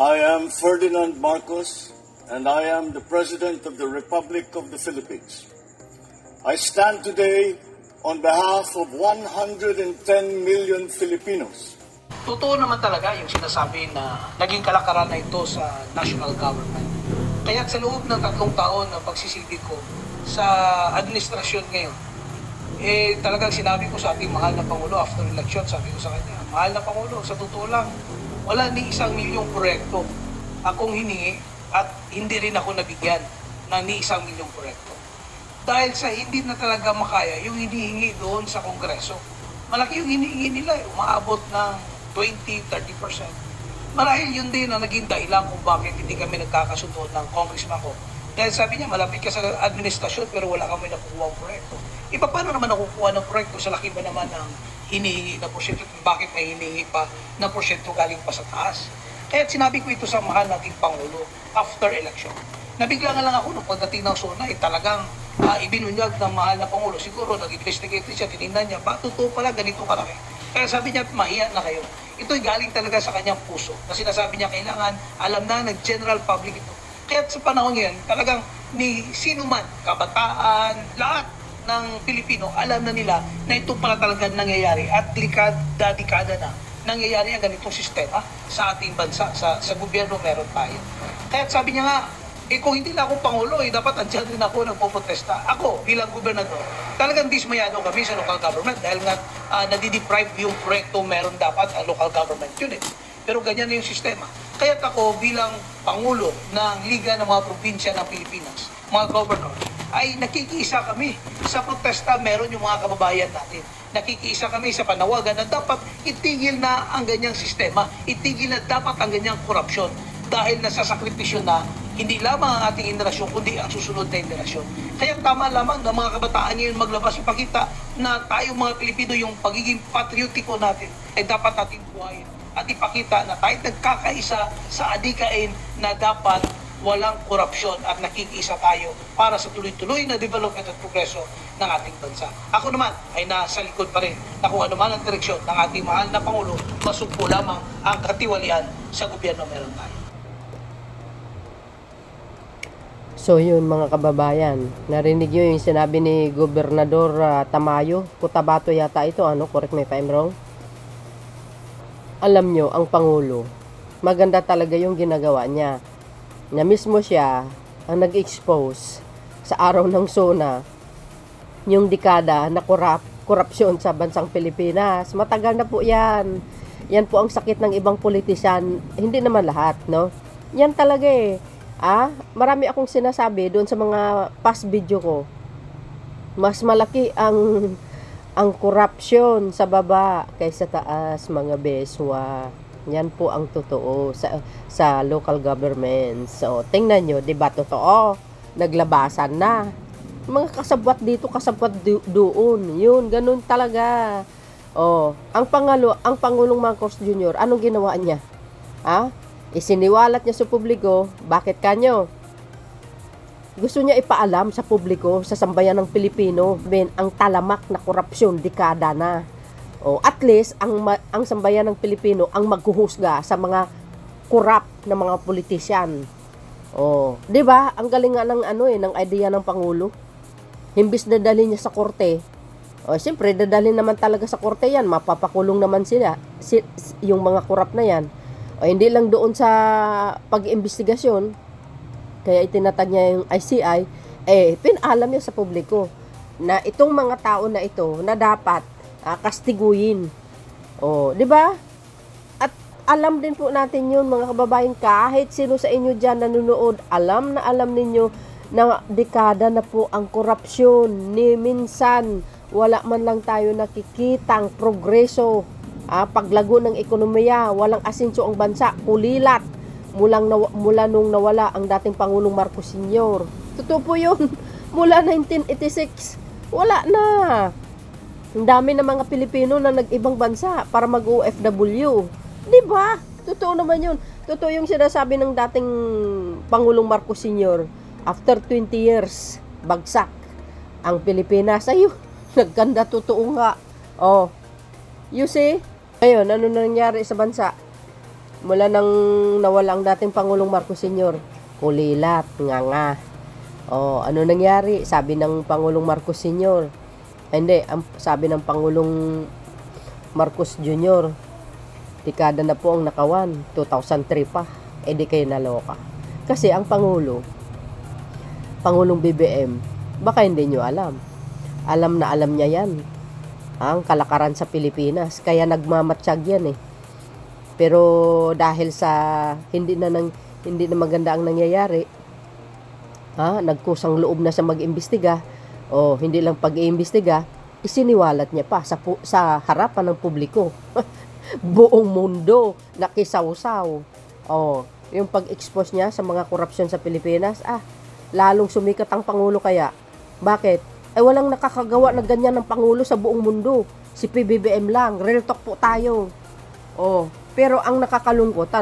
I am Ferdinand Marcos, and I am the President of the Republic of the Philippines. I stand today on behalf of 110 million Filipinos. Totoo naman talaga yung sinasabi na naging kalakaran na ito sa national government. Kaya sa loob ng 3 taon na pagsisilbi ko sa administrasyon ngayon, talagang sinabi ko sa ating mahal na Pangulo after election, sabi ko sa kanya, mahal na Pangulo, sa totoo lang, wala ni 1 milyong proyekto akong hiningi at hindi rin ako nabigyan ng ni 1 milyong proyekto. Dahil sa hindi na talaga makaya yung hinihingi doon sa Kongreso. Malaki yung hinihingi nila, umaabot ng 20-30%. Marahil yun din ang naging dahilan kung bakit hindi kami nagkakasundo ng congressman ko. Dahil sabi niya, malapit ka sa administrasyon pero wala kami nakukuha ang proyekto. Iba paano naman nakukuha ng proyekto sa laki ba naman ng hinihingi na porsyento? Bakit may hinihingi pa na porsyento galing pa sa taas? Kaya sinabi ko ito sa mahal nating Pangulo after election. Nabigla nga lang ako nung pagdating ng SONA, talagang ibinunyag ng mahal na Pangulo. Siguro nag-investigate siya, tinignan niya, ba totoo pala ganito kalaki? Kaya sabi niya, mahiya na kayo. Ito'y galing talaga sa kanyang puso. Na sinasabi niya, kailangan alam na nag-general public ito. Kaya sa panahon ngayon, talagang ni sino man, kabataan, lahat ng Pilipino, alam na nila na ito pala talaga nangyayari at dekada na nangyayari ang ganitong sistema sa ating bansa, sa gobyerno meron tayo. Kaya sabi niya nga, kung hindi na ako Pangulo, dapat andyan rin ako nagpoprotesta. Ako, bilang gobernador, talagang dismayado kami sa local government dahil nga nadideprive yung proyekto meron dapat ang local government unit. Pero ganyan na yung sistema. Kaya ako bilang Pangulo ng Liga ng mga Probinsya ng Pilipinas, mga governor, ay nakikiisa kami sa protesta meron yung mga kababayan natin. Nakikiisa kami sa panawagan na dapat itigil na ang ganyang sistema, itigil na dapat ang ganyang korupsyon dahil nasasakripisyo na hindi lamang ang ating henerasyon kundi ang susunod na henerasyon. Kaya tama lamang na mga kabataan ngayon maglabas ipakita na tayo mga Pilipino yung pagiging patriotiko natin ay dapat natin buhayin at ipakita na tayo nagkakaisa sa adikain na dapat walang korupsyon at nakikiisa tayo para sa tuloy-tuloy na development at progreso ng ating bansa. Ako naman ay nasa likod pa rin na kung ano man ang direksyon ng ating mahal na Pangulo, masugpo lamang ang katiwalian sa gobyerno meron tayo. So yun mga kababayan, narinig nyo yung sinabi ni Gobernador Tamayo, Cotabato yata ito, correct me if I'm wrong. Alam nyo, ang Pangulo, maganda talaga yung ginagawa niya. Na mismo siya ang nag-expose sa araw ng SONA yung dekada na korupsyon sa bansang Pilipinas. Matagal na po yan. Yan po ang sakit ng ibang politisyan. Hindi naman lahat, no? Yan talaga eh. Marami akong sinasabi doon sa mga past video ko. Mas malaki ang korupsyon sa baba kaysa taas, mga beswa. Yan po ang totoo sa local governments. So, tingnan nyo, di ba totoo? Naglabasan na. Mga kasabwat dito, kasabwat doon. Yun, ganun talaga. Ang Pangulong Marcos Jr., anong ginawa niya? Isiniwalat niya sa publiko, bakit kanyo? Gusto niya ipaalam sa publiko, sa sambayan ng Pilipino, ang talamak na korupsyon, dekada na. At least, ang sambayan ng Pilipino ang maghuhusga sa mga corrupt na mga politisyan. Di ba? Ang galing nga ng idea ng Pangulo. Himbis dadalhin niya sa korte. Siyempre, dadalhin naman talaga sa korte yan. Mapapakulong naman sila, yung mga corrupt na yan. Hindi lang doon sa pag-imbestigasyon. Kaya itinatag niya yung ICI. Pinalam niya sa publiko na itong mga tao na ito na dapat kastiguin. Di ba? At alam din po natin yun, mga kababayan, kahit sino sa inyo dyan nanonood, alam na alam ninyo na dekada na po ang korupsyon. Ni minsan, wala man lang tayo nakikitang progreso. Paglago ng ekonomiya, walang asenso ang bansa, kulilat. Mula nung nawala ang dating Pangulong Marcos Sr. Totoo po yun. Mula 1986, wala na. Ang dami ng mga Pilipino na nag-ibang bansa para mag-OFW. Di ba? Totoo naman yun. Totoo yung sinasabi ng dating Pangulong Marcos Sr. After 20 years, bagsak ang Pilipinas. Ayun, nagganda, totoo nga. You see? Ngayon, ano nangyari sa bansa? Mula nang nawala ang dating Pangulong Marcos Sr., kulilat, nga. Ano nangyari? Sabi ng Pangulong Marcos Sr., sabi ng Pangulong Marcos Jr., dekada na po ang nakawan, 2003 pa, di kayo naloka. Kasi ang Pangulong BBM, baka hindi nyo alam. Alam na alam niya yan, ang kalakaran sa Pilipinas, kaya nagmamatsyag yan Pero dahil sa hindi na maganda ang nangyayari, nagkusang loob na sa mag-imbestiga, hindi lang pag-iimbestiga, isiniwalat niya pa sa harapan ng publiko. Buong mundo nakisawsaw. Yung pag-expose niya sa mga korupsyon sa Pilipinas, lalong sumikat ang Pangulo kaya. Bakit? Walang nakakagawa na ganyan ng Pangulo sa buong mundo. Si PBBM lang. Real talk po tayo. Pero ang nakakalungkot,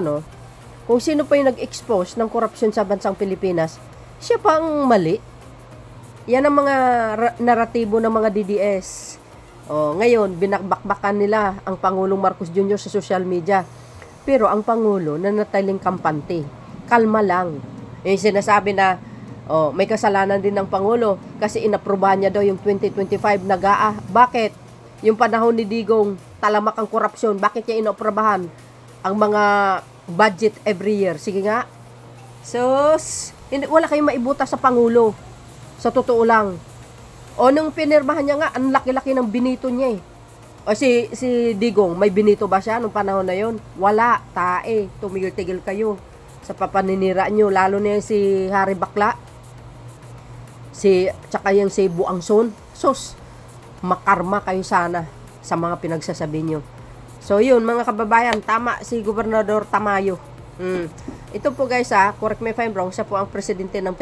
kung sino pa yung nag-expose ng korupsyon sa bansang Pilipinas, siya pa ang mali. Yan ang mga naratibo ng mga DDS. Ngayon, binakbakbakan nila ang Pangulong Marcos Jr. sa social media. Pero ang Pangulo, nanatiling kampante. Kalma lang. Yung sinasabi na, may kasalanan din ng Pangulo kasi inaprobahan niya daw yung 2025 na GAA. Bakit? Yung panahon ni Digong, talamak ang korupsyon. Bakit niya inaprobahan ang mga budget every year? Sige nga. Wala kayong maibuta sa Pangulo. Sa totoo lang. Nung pinirmahan niya nga, ang laki-laki ng binito niya si Digong, may binito ba siya nung panahon na yon? Wala, tumigil-tigil kayo sa papaninira nyo, lalo na yung si Harry Bakla, tsaka yung si Buangson. Makarma kayo sana sa mga pinagsasabi nyo. So yun, mga kababayan, tama si Gobernador Tamayo. Ito po guys, correct me if I'm wrong, siya po ang presidente ng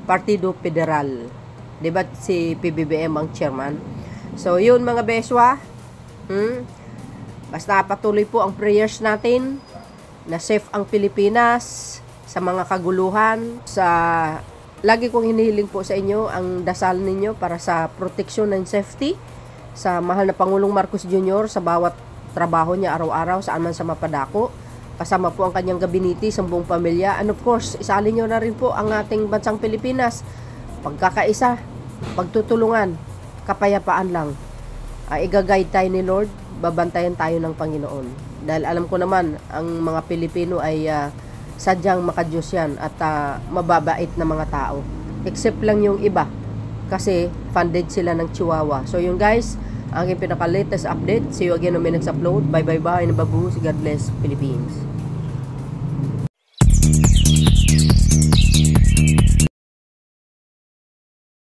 Partido Federal. Diba si PBBM ang chairman? So yun mga beswa, basta patuloy po ang prayers natin na safe ang Pilipinas sa mga kaguluhan. Lagi kong hinihiling po sa inyo ang dasal ninyo para sa proteksyon and safety sa mahal na Pangulong Marcos Jr. sa bawat trabaho niya araw-araw saan man sa mapadako. Kasama po ang kanyang gabinete sa buong pamilya. And of course, isali nyo na rin po ang ating bansang Pilipinas. Pagkakaisa, pagtutulungan, kapayapaan lang. Iga-guide tayo ni Lord, babantayan tayo ng Panginoon. Dahil alam ko naman, ang mga Pilipino ay sadyang makadiyos yan at mababait na mga tao. Except lang yung iba, kasi funded sila ng Chihuahua. So yun guys, ang aking pinaka-latest update. See you again on my next upload. Bye bye bye. Nababu. God bless Philippines.